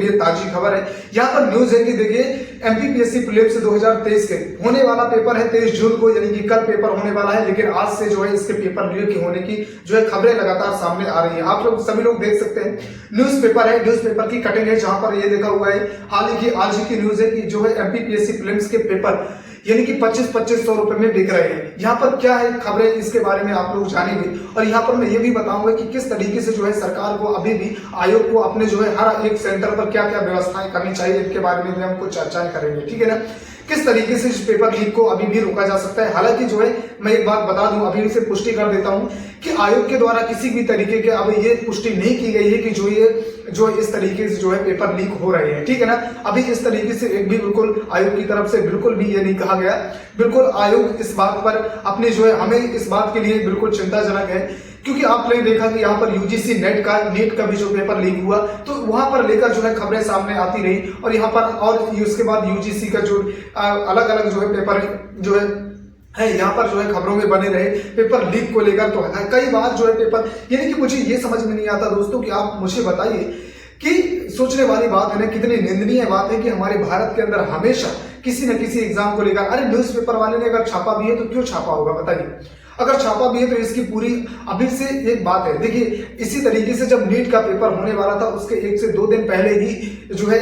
लिए ताजी खबर है। यहाँ पर न्यूज है कि देखिए एमपीपीएससी प्रीलिम्स 2023 के होने वाला पेपर है 23 जून को, यानी कि कल पेपर होने वाला है, लेकिन आज से जो है इसके पेपर लीक होने की जो है खबरें लगातार सामने आ रही है। आप लोग सभी लोग देख सकते हैं न्यूज़पेपर है, न्यूज़पेपर की कटिंग है, जहां पर ये देखा हुआ है हाल ही की आज की न्यूज है कि जो है एमपीपीएससी प्रीलिम्स के पेपर यानी कि 25-2500 रुपए में बिक रहे हैं। यहाँ पर क्या है खबरें, इसके बारे में आप लोग जानेंगे और यहाँ पर मैं ये भी बताऊंगा कि किस तरीके से जो है सरकार को अभी भी आयोग को अपने जो है हर एक सेंटर पर क्या क्या व्यवस्थाएं करनी चाहिए, इनके बारे में भी हम कुछ चर्चाएं करेंगे, ठीक है ना। किस तरीके से इस पेपर लीक को अभी भी रोका जा सकता है। हालांकि जो है मैं एक बात बता दूं, अभी से पुष्टि कर देता हूं कि आयोग के द्वारा किसी भी तरीके के अब ये पुष्टि नहीं की गई है कि जो इस तरीके से जो है पेपर लीक हो रहे हैं, ठीक है ना। अभी इस तरीके से एक भी बिल्कुल आयोग की तरफ से बिल्कुल भी ये नहीं कहा गया। बिल्कुल आयोग इस बात पर अपने जो है हमें इस बात के लिए बिल्कुल चिंताजनक है, क्योंकि आपने देखा कि यहाँ पर यूजीसी नीट का भी जो पेपर लीक हुआ तो वहां पर लेकर जो है खबरें सामने आती रही और यहाँ पर और उसके बाद यूजीसी का जो अलग अलग जो है पेपर जो है यहाँ पर जो है खबरों में बने रहे पेपर लीक को लेकर। तो कई बार जो है पेपर, यानी कि मुझे ये समझ में नहीं आता दोस्तों कि आप मुझे बताइए कि सोचने वाली बात है ना, कितनी निंदनीय बात है कि हमारे भारत के अंदर हमेशा किसी न किसी एग्जाम को लेकर, अरे न्यूज़पेपर वाले ने अगर छापा भी है तो क्यों छापा होगा बताइए। अगर छापा भी है तो इसकी पूरी अभी से एक बात है, देखिए इसी तरीके से जब नीट का पेपर होने वाला था उसके 1 से 2 दिन पहले ही जो है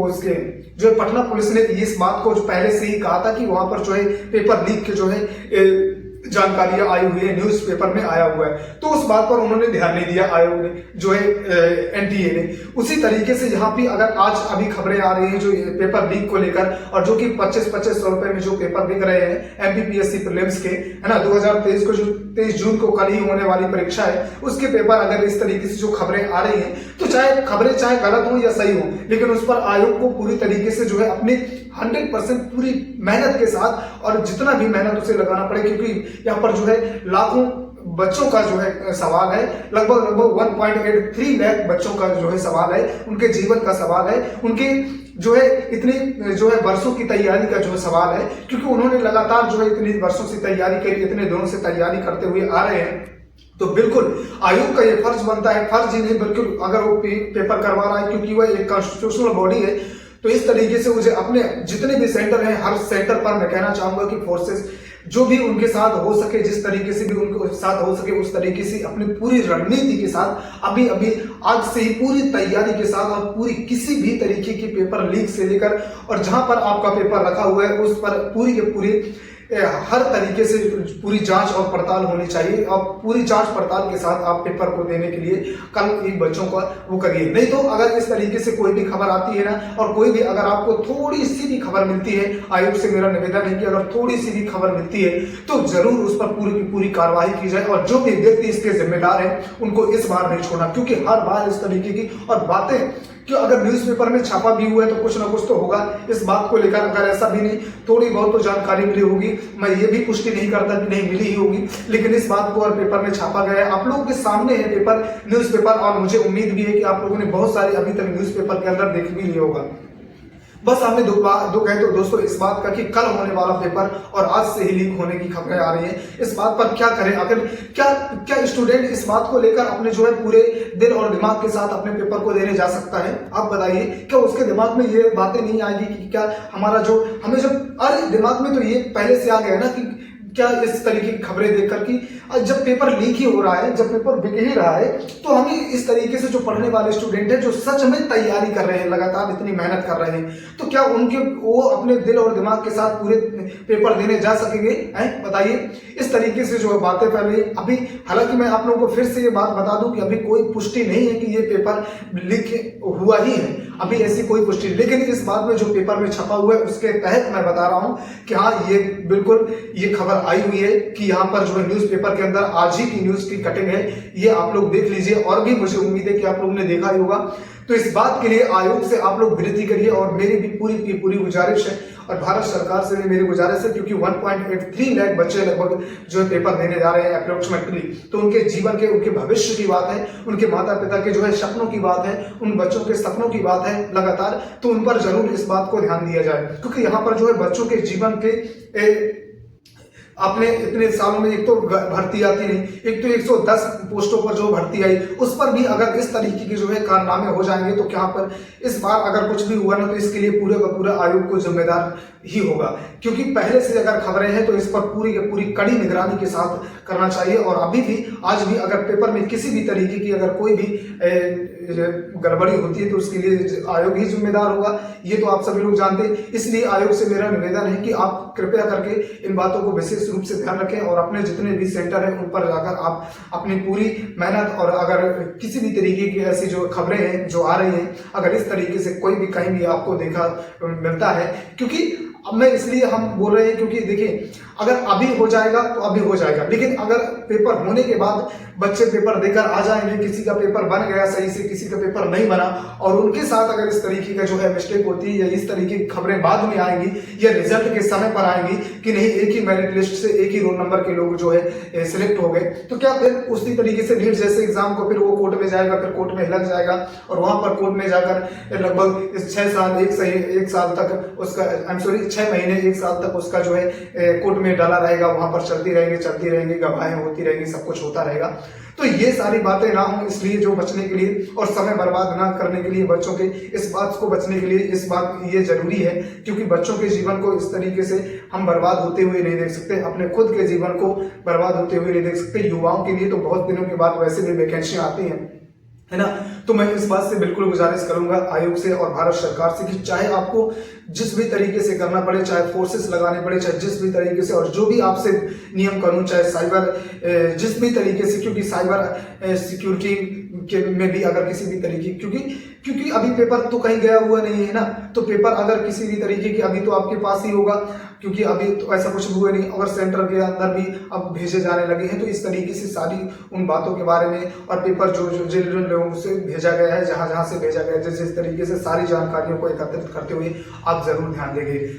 उसके जो है पटना पुलिस ने इस बात को जो पहले से ही कहा था कि वहां पर जो है पेपर लीक के जो है जानकारियां आई हुई है, न्यूज़पेपर में आया हुआ है, तो उस बात पर उन्होंने ध्यान नहीं दिया आयोग ने, जो है एनटीए ने। उसी तरीके से यहाँ भी अगर आज अभी खबरें आ रही हैं जो पेपर लीक को लेकर और जो कि 25-2500 रुपए में जो पेपर बिक रहे हैं एमपीपीएससी प्रीलिम्स के, है ना, 2023 को जो 23 जून को कल ही होने वाली परीक्षा है उसके पेपर अगर इस तरीके से जो खबरें आ रही हैं तो चाहे खबरें चाहे गलत हो या सही हो, लेकिन उस पर आयोग को पूरी तरीके से जो है अपनी 100% पूरी मेहनत के साथ और जितना भी मेहनत उसे लगाना पड़े, क्योंकि यहाँ पर जो है लाखों बच्चों का जो है सवाल है, लगभग 1.83 लाख बच्चों का जो है सवाल है, उनके जीवन का सवाल है, उनके जो है इतनी जो है वर्षों की तैयारी का जो है सवाल है, क्योंकि उन्होंने लगातार जो है इतनी वर्षों से तैयारी करी, इतने दिनों से तैयारी करते हुए आ रहे हैं। तो बिल्कुल आयोग का ये फर्ज बनता है, फर्ज ही नहीं बल्कि अगर वो पेपर करवा रहा है क्योंकि वह एक कॉन्स्टिट्यूशनल बॉडी है, तो इस तरीके से मुझे अपने जितने भी सेंटर हैं हर सेंटर पर मैं कहना चाहूंगा कि फोर्सेस जो भी उनके साथ हो सके, जिस तरीके से भी उनके साथ हो सके उस तरीके से अपनी पूरी रणनीति के साथ अभी आज से ही पूरी तैयारी के साथ और पूरी किसी भी तरीके की पेपर लीक से लेकर और जहां पर आपका पेपर रखा हुआ है उस पर पूरी के पूरी हर तरीके से पूरी जांच और पड़ताल होनी चाहिए और पूरी जांच पड़ताल के साथ आप पेपर को देने के लिए कल एक बच्चों का वो करिए। नहीं तो अगर इस तरीके से कोई भी खबर आती है ना, और कोई भी अगर आपको थोड़ी सी भी खबर मिलती है, आयोग से मेरा निवेदन है कि अगर थोड़ी सी भी खबर मिलती है तो जरूर उस पर पूरी की पूरी कार्रवाई की जाए और जो भी व्यक्ति इसके जिम्मेदार है उनको इस बार नहीं छोड़ना, क्योंकि हर बार इस तरीके की और बातें कि अगर न्यूज़पेपर में छापा भी हुआ है तो कुछ ना कुछ तो होगा इस बात को लेकर। अगर ऐसा भी नहीं, थोड़ी बहुत तो जानकारी मिली होगी, मैं ये भी पुष्टि नहीं करता कि नहीं मिली ही होगी, लेकिन इस बात को और पेपर में छापा गया है, आप लोगों के सामने है पेपर न्यूज़पेपर, और मुझे उम्मीद भी है कि आप लोगों ने बहुत सारे अभी तक न्यूज़पेपर के अंदर देख भी लिया होगा। बस हमें दुख है तो दोस्तों इस बात का कि कल होने वाला पेपर और आज से ही लीक होने की खबरें आ रही हैं, इस बात पर क्या करें। आखिर क्या स्टूडेंट इस बात को लेकर अपने जो है पूरे दिल और दिमाग के साथ अपने पेपर को देने जा सकता है? आप बताइए, क्या उसके दिमाग में ये बातें नहीं आएगी कि क्या हमारा जो हमें जब अरे दिमाग में तो ये पहले से आ गया ना कि क्या इस तरीके की खबरें देखकर कि जब पेपर लीक ही हो रहा है, जब पेपर बिक ही रहा है, तो हमें इस तरीके से जो पढ़ने वाले स्टूडेंट हैं जो सच में तैयारी कर रहे हैं, लगातार इतनी मेहनत कर रहे हैं, तो क्या उनके वो अपने दिल और दिमाग के साथ पूरे पेपर देने जा सकेंगे? बताइए। इस तरीके से जो बातें फैल रही अभी, हालांकि मैं आप लोगों को फिर से ये बात बता दूं कि अभी कोई पुष्टि नहीं है कि ये पेपर लीक हुआ ही है, अभी ऐसी कोई पुष्टि, लेकिन इस बात में जो पेपर में छपा हुआ है उसके तहत मैं बता रहा हूं कि हाँ ये बिल्कुल ये खबर आई हुई है कि यहाँ पर जो है न्यूज़पेपर के अंदर आज ही की न्यूज की कटिंग है, ये आप लोग देख लीजिए और भी मुझे उम्मीद है कि आप लोगों ने देखा ही होगा। तो इस बात के लिए आयोग से आप लोग विनती करिए और मेरी भी पूरी गुजारिश है और भारत सरकार से भी मेरी गुजारिश है, क्योंकि 1.83 लाख बच्चे लगभग जो है पेपर देने जा रहे हैं अप्रोक्सीमेटली, तो उनके जीवन के उनके भविष्य की बात है, उनके माता पिता के जो है सपनों की बात है, उन बच्चों के सपनों की बात है लगातार, तो उन पर जरूर इस बात को ध्यान दिया जाए, क्योंकि यहाँ पर जो है बच्चों के जीवन के आपने इतने सालों में एक तो भर्ती आती नहीं, एक तो 110 पोस्टों पर जो भर्ती आई उस पर भी अगर इस तरीके के जो है कारनामे हो जाएंगे तो क्या पर इस बार अगर कुछ भी हुआ ना तो इसके लिए पूरे का पूरा आयोग को जिम्मेदार ही होगा, क्योंकि पहले से अगर खबरें हैं तो इस पर पूरी की पूरी कड़ी निगरानी के साथ करना चाहिए। और अभी भी आज भी अगर पेपर में किसी भी तरीके की अगर कोई भी गड़बड़ी होती है तो उसके लिए आयोग ही जिम्मेदार होगा, ये तो आप सभी लोग जानते हैं। इसलिए आयोग से मेरा निवेदन है कि आप कृपया करके इन बातों को विशेष रूप से ध्यान रखें और अपने जितने भी सेंटर हैं उन पर जाकर आप अपनी पूरी मेहनत, और अगर किसी भी तरीके की ऐसी जो खबरें हैं जो आ रही हैं, अगर इस तरीके से कोई भी कहीं भी आपको देखा मिलता है, क्योंकि अब मैं इसलिए हम बोल रहे हैं क्योंकि देखिए अगर अभी हो जाएगा तो अभी हो जाएगा, लेकिन अगर पेपर होने के बाद बच्चे पेपर देकर आ जाएंगे, किसी का पेपर बन गया सही से, किसी का पेपर नहीं बना, और उनके साथ अगर इस तरीके का जो है मिस्टेक होती है या इस तरीके की खबरें बाद में आएंगी या रिजल्ट के समय पर आएंगी कि नहीं एक ही मेरिट लिस्ट से एक ही रोल नंबर के लोग जो है सिलेक्ट हो गए, तो क्या फिर उसी तरीके से नीट जैसे एग्जाम को फिर वो कोर्ट में जाएगा, फिर कोर्ट में लग जाएगा और वहां पर कोर्ट में जाकर लगभग 6 साल 1 साल तक उसका 6 महीने 1 साल तक उसका जो है कोर्ट में डाला रहेगा, वहां पर चलती रहेंगी गवाहें होती रहेंगी, सब कुछ होता रहेगा। तो ये सारी बातें ना हो, इसलिए जो बचने के लिए और समय बर्बाद ना करने के लिए बच्चों के इस बात को बचने के लिए इस बात ये जरूरी है, क्योंकि बच्चों के जीवन को इस तरीके से हम बर्बाद होते हुए नहीं देख सकते, अपने खुद के जीवन को बर्बाद होते हुए नहीं देख सकते। युवाओं के लिए तो बहुत दिनों के बाद वैसे भी वैकेंसियां आती हैं, है ना। तो मैं इस बात से बिल्कुल गुजारिश करूंगा आयोग से और भारत सरकार से कि चाहे आपको जिस भी तरीके से करना पड़े, चाहे फोर्सेस लगाने पड़े, चाहे जिस भी तरीके से, और जो भी आपसे नियम कानून, चाहे साइबर जिस भी तरीके से, क्योंकि साइबर सिक्योरिटी के में भी अगर किसी भी तरीके, क्योंकि अभी पेपर तो कहीं गया हुआ नहीं है ना, तो पेपर अगर किसी भी तरीके की अभी तो आपके पास ही होगा, क्योंकि अभी तो ऐसा कुछ हुआ नहीं, अगर सेंटर के अंदर भी अब भेजे जाने लगे हैं तो इस तरीके से सारी उन बातों के बारे में, और पेपर जो जिन लोगों से भेजा गया है, जहां जहां से भेजा गया है, जिस तरीके से सारी जानकारियों को एकत्रित करते हुए आप जरूर ध्यान देंगे।